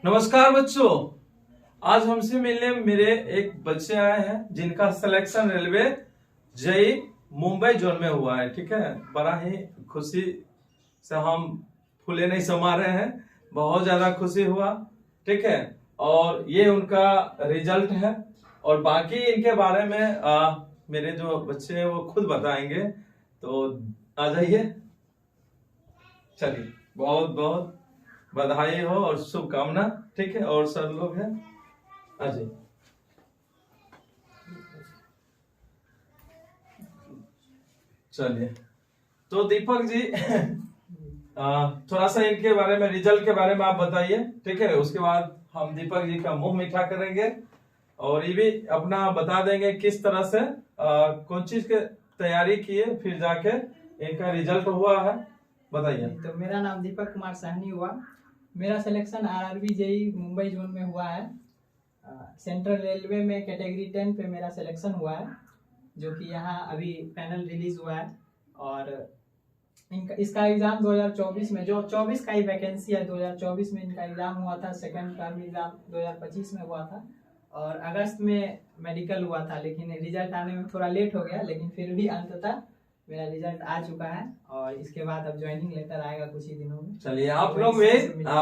नमस्कार बच्चों, आज हमसे मिलने मेरे एक बच्चे आए हैं जिनका selection railway JE Mumbai zone में हुआ है। ठीक है, बड़ा ही खुशी से हम फूले नहीं समा रहे हैं, बहुत ज्यादा खुशी हुआ। ठीक है, और ये उनका रिजल्ट है और बाकी इनके बारे में मेरे जो बच्चे हैं वो खुद बताएंगे। तो आ जाइए, चलिए, बहुत बहुत बधाई हो और शुभकामना। ठीक है, और सर लोग हैं, अजय। चलिए, तो दीपक जी थोड़ा सा इनके बारे में, रिजल्ट के बारे में आप बताइए। ठीक है, उसके बाद हम दीपक जी का मुंह मीठा करेंगे और ये भी अपना बता देंगे किस तरह से कौन चीज की तैयारी किए, फिर जाके इनका रिजल्ट हुआ है। बताइए। तो मेरा नाम दीपक कुमार साहनी हुआ। मेरा selection RRB JE Mumbai zone में हुआ है। सेंट्रल रेलवे में कैटेगरी 10 पे मेरा सिलेक्शन हुआ है, जो कि यहाँ अभी पैनल रिलीज हुआ है। और इसका एग्ज़ाम 2024 में, जो 24 का ही वैकेंसी है, 2024 में इनका एग्ज़ाम हुआ था। सेकंड टर्म एग्ज़ाम 2025 में हुआ था और अगस्त में मेडिकल हुआ था, लेकिन रिजल्ट आने में थोड़ा लेट हो गया, लेकिन फिर भी अंततः मेरा रिजल्ट आ चुका है और इसके बाद अब ज्वाइनिंग लेटर आएगा कुछ ही दिनों में। चलिए, आप लोग भी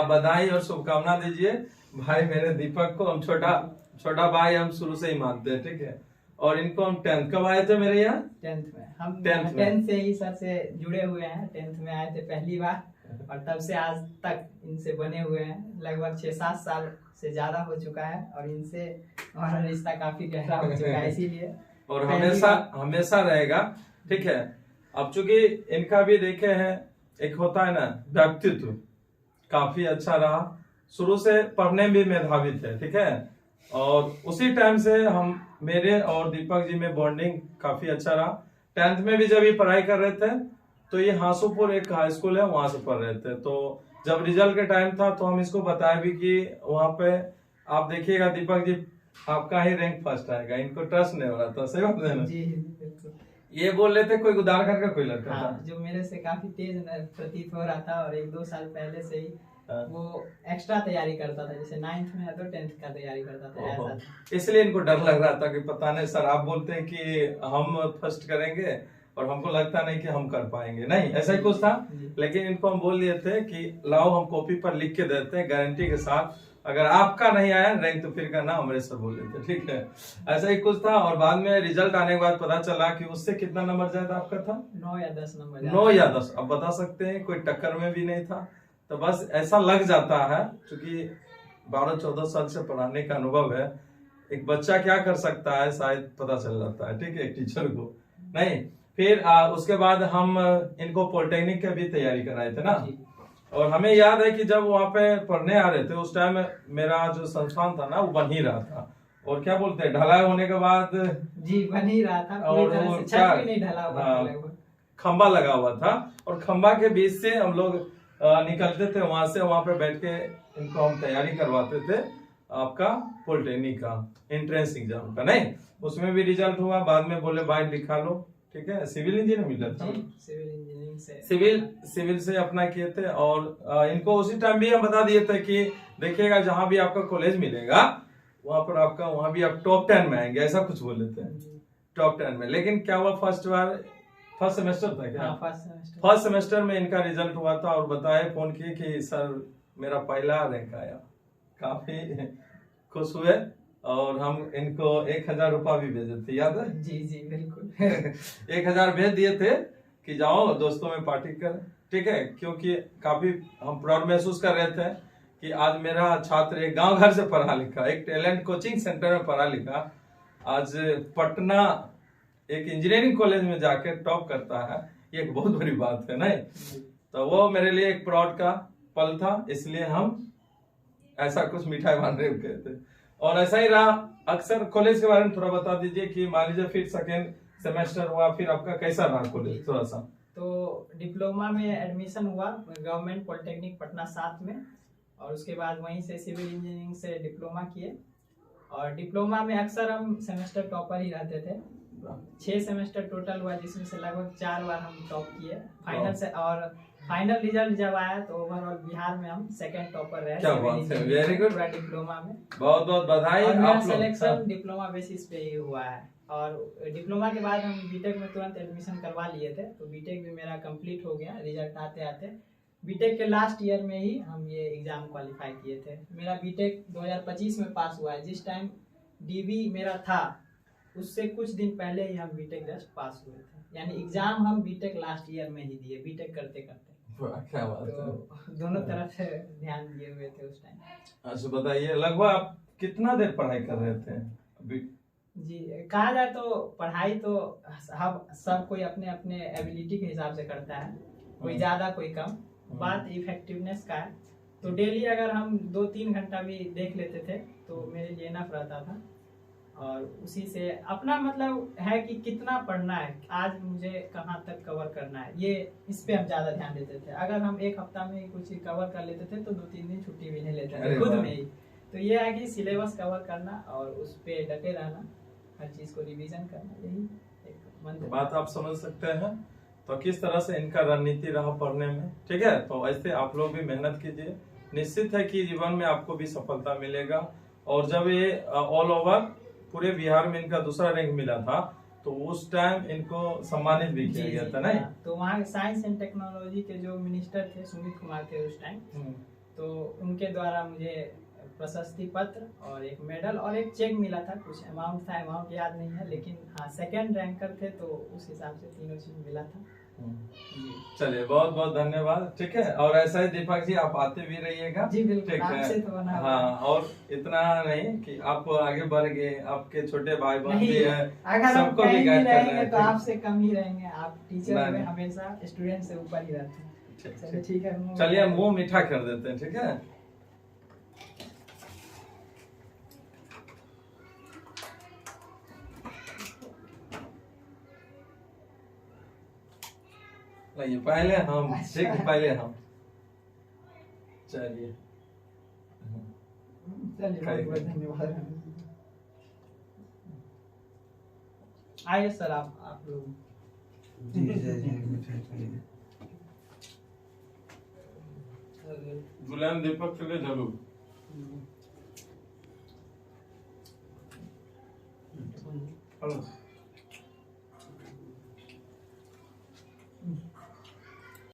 बधाई और शुभकामना दीजिए भाई मेरे दीपक को। हम छोटा भाई हम शुरू से ही मानते हैं। ठीक है, और इनको हम 10th कब आए थे मेरे यहाँ? 10th में। हम 10th से ही सर से जुड़े हुए हैं। 10th में आए थे पहली बार और तब से आज तक इनसे बने हुए हैं। लगभग 6-7 साल से ज्यादा हो चुका है और इनसे हमारा रिश्ता काफी गहरा हो चुका है, इसीलिए और हमेशा रहेगा। ठीक है, अब चूंकि इनका भी देखे हैं, एक होता है ना व्यक्तित्व, काफी अच्छा रहा। शुरू से पढ़ने में भी मेधावी थे। ठीक है, और उसी टाइम से हम, मेरे और दीपक जी में बॉन्डिंग काफी अच्छा रहा। 10th में भी जब ये पढ़ाई कर रहे थे तो ये हांसूपुर एक हाई स्कूल है, वहां से पढ़ रहे थे। तो जब रिजल्ट के टाइम था तो हम इसको बताया भी कि वहां पे आप देखिएगा दीपक जी, आपका ही रैंक फर्स्ट आएगा। इनको ट्रस्ट नहीं हो रहा था। सही बात है ना? जी बिल्कुल। ये बोल रहे थे कोई उदारखंड का कोई लड़का था जो मेरे से काफी तेज प्रतीत हो रहा था और 1-2 साल पहले से ही वो एक्स्ट्रा तैयारी करता था। जैसे 9th में है तो 10th का तैयारी करता था, ऐसा था। इसलिए इनको डर लग रहा था कि पता नहीं सर, आप बोलते हैं कि हम फर्स्ट करेंगे और हमको लगता नहीं कि हम कर पाएंगे। नहीं, ऐसा ही कुछ था। लेकिन इनको हम बोल दिए थे कि लाओ हम कॉपी पर लिख के देते हैं गारंटी के साथ, अगर आपका नहीं आया रैंक तो फिर करना हमारे सर बोल देते। ठीक है, ऐसा ही कुछ था। और बाद में रिजल्ट आने के बाद पता चला कि उससे कितना नंबर ज्यादा आपका था? 9 या 10 नंबर। 9 या 10। अब बता सकते हैं, कोई टक्कर में भी नहीं था। तो बस ऐसा लग जाता है, क्योंकि 12-14 साल से पढ़ाने का अनुभव है। एक बच्चा क्या कर सकता है शायद पता चल जाता है। ठीक है, एक टीचर को नहीं। फिर उसके बाद हम इनको पॉलिटेक्निक की भी तैयारी कराए थे ना। और हमें याद है कि जब वहाँ पे पढ़ने आ रहे थे उस टाइम मेरा जो संस्थान था ना वो बन ही रहा था। और क्या बोलते हैं, ढलाई होने के बाद जी बन ही रहा था, पूरी तरह से छत भी नहीं ढला हुआ था, खंबा लगा हुआ था और खंबा के बीच से हम लोग निकलते थे। वहां से वहां पे बैठ के इनको हम तैयारी करवाते थे आपका पॉलिटेक्निक का एंट्रेंस एग्जाम का। नहीं, उसमें भी रिजल्ट हुआ। बाद में बोले भाई लिखा लो। ठीक है, सिविल इंजीनियर मिला था। सिविल इंजीनियरिंग से, सिविल से अपना किए थे। और इनको उसी टाइम भी हम बता दिए थे कि देखिएगा जहां भी आपका कॉलेज मिलेगा वहां पर आपका, वहां भी आप टॉप 10 में आएंगे, ऐसा कुछ बोले थे, टॉप 10 में। लेकिन क्या हुआ, फर्स्ट सेमेस्टर था क्या? फर्स्ट सेमेस्टर में इनका रिजल्ट हुआ था और बताए, फोन किए कि सर मेरा पहला रैंक आया। काफी खुश हुए और हम इनको 1000 रुपया भी भेजे थे, याद है? जी जी बिल्कुल 1000 भेज दिए थे कि जाओ दोस्तों में पार्टी कर। ठीक है, क्योंकि काफी हम प्राउड महसूस कर रहे थे कि आज मेरा छात्र एक गांव घर से पढ़ा लिखा, एक टैलेंट कोचिंग सेंटर में पढ़ा लिखा, आज पटना एक इंजीनियरिंग कॉलेज में जाके टॉप करता है। ये एक बहुत बड़ी बात है। नहीं, तो वो मेरे लिए एक प्राउड का पल था, इसलिए हम ऐसा कुछ मिठाई बांध रहे थे। और ऐसा ही रहा। अक्सर कॉलेज के बारे में थोड़ा बता दीजिए कि मान लीजिए फिर सेकेंड सेमेस्टर हुआ, फिर आपका कैसा रहा कॉलेज, थोड़ा सा। तो डिप्लोमा में एडमिशन हुआ गवर्नमेंट पॉलिटेक्निक पटना 7 में और उसके बाद वहीं से सिविल इंजीनियरिंग से डिप्लोमा किए। और डिप्लोमा में अक्सर हम सेमेस्टर टॉपर ही रहते थे। 6 सेमेस्टर टोटल हुआ, जिसमें से लगभग 4 बार हम टॉप किए फाइनल से। और फाइनल रिजल्ट जब आया तो ओवरऑल बिहार में हम सेकंड टॉपर रहे। क्या बात है, वेरी गुड, पूरा डिप्लोमा में। बहुत बहुत बधाई। और मेरा आप लोग सिलेक्शन डिप्लोमा बेसिस पे ही हुआ है। और डिप्लोमा के बाद हम बीटेक में तुरंत एडमिशन करवा लिए थे, तो बीटेक भी मेरा कंप्लीट हो गया रिजल्ट आते आते। बीटेक के लास्ट ईयर में ही हम ये एग्जाम क्वालिफाई किए थे। मेरा बीटेक 2025 में पास हुआ है। जिस टाइम डीबी मेरा था उससे कुछ दिन पहले ही हम बीटेक जस्ट पास हुए थे, यानी एग्जाम हम बीटेक लास्ट ईयर में ही दिए, बीटेक करते करते। क्या बात है, तो दोनों तरफ से ध्यान दिए हुए थे उस टाइम। अच्छा बताइए, लगभग आप कितना देर पढ़ाई कर रहे थे अभी? जी, कहा जाए तो पढ़ाई तो सब कोई अपने अपने एबिलिटी के हिसाब से करता है, कोई ज्यादा कोई कम। बात इफेक्टिवनेस का है। तो डेली अगर हम 2-3 घंटा भी देख लेते थे तो मेरे लिए इनफ रहता था। और उसी से अपना मतलब है कि कितना पढ़ना है, आज मुझे कहाँ तक कवर करना है, ये इस पे हम ज्यादा ध्यान देते थे। अगर हम एक हफ्ता में कुछ कवर कर लेते थे तो 2-3 दिन छुट्टी भी नहीं लेते थे खुद में ही। तो ये है कि सिलेबस कवर करना और उस पे डटे रहना, हर चीज को रिवीजन करना, यही एक मंत्र। बात आप समझ सकते हैं। तो किस तरह से इनका रणनीति रहा पढ़ने में, ठीक है। तो ऐसे आप लोग भी मेहनत कीजिए, निश्चित है कि जीवन में आपको भी सफलता मिलेगा। और जब ये ऑल ओवर पूरे बिहार में इनका दूसरा रैंक मिला था तो उस टाइम इनको सम्मानित भी किया गया था, नहीं? तो वहाँ साइंस एंड टेक्नोलॉजी के जो मिनिस्टर थे सुमित कुमार थे उस टाइम, तो उनके द्वारा मुझे प्रशस्ति पत्र और एक मेडल और एक चेक मिला था। कुछ अमाउंट था, अमाउंट याद नहीं है, लेकिन हाँ सेकंड रैंकर थे तो उस हिसाब से तीनों चीज मिला था। चलिए बहुत बहुत धन्यवाद, ठीक है। और ऐसा ही दीपक जी आप आते भी रहिएगा। जी बिल्कुल, ठीक है। आपसे तो बना हाँ, और इतना नहीं कि आप आगे बढ़ गए, आपके छोटे भाई बहन भी है, अगर सबको भी गाइड कर रहे हैं तो आपसे कम ही रहेंगे। आप टीचर में हमेशा स्टूडेंट से ऊपर ही रहते हैं। चलिए ठीक है, चलिए मुंह मीठा कर देते हैं, ठीक है। नहीं पहले हम, ठीक है, पहले हम। चलिए बहुत बहुत धन्यवाद। आइए सर, आप लोग। गुलाम दीपक के लिए जरूर। हेलो।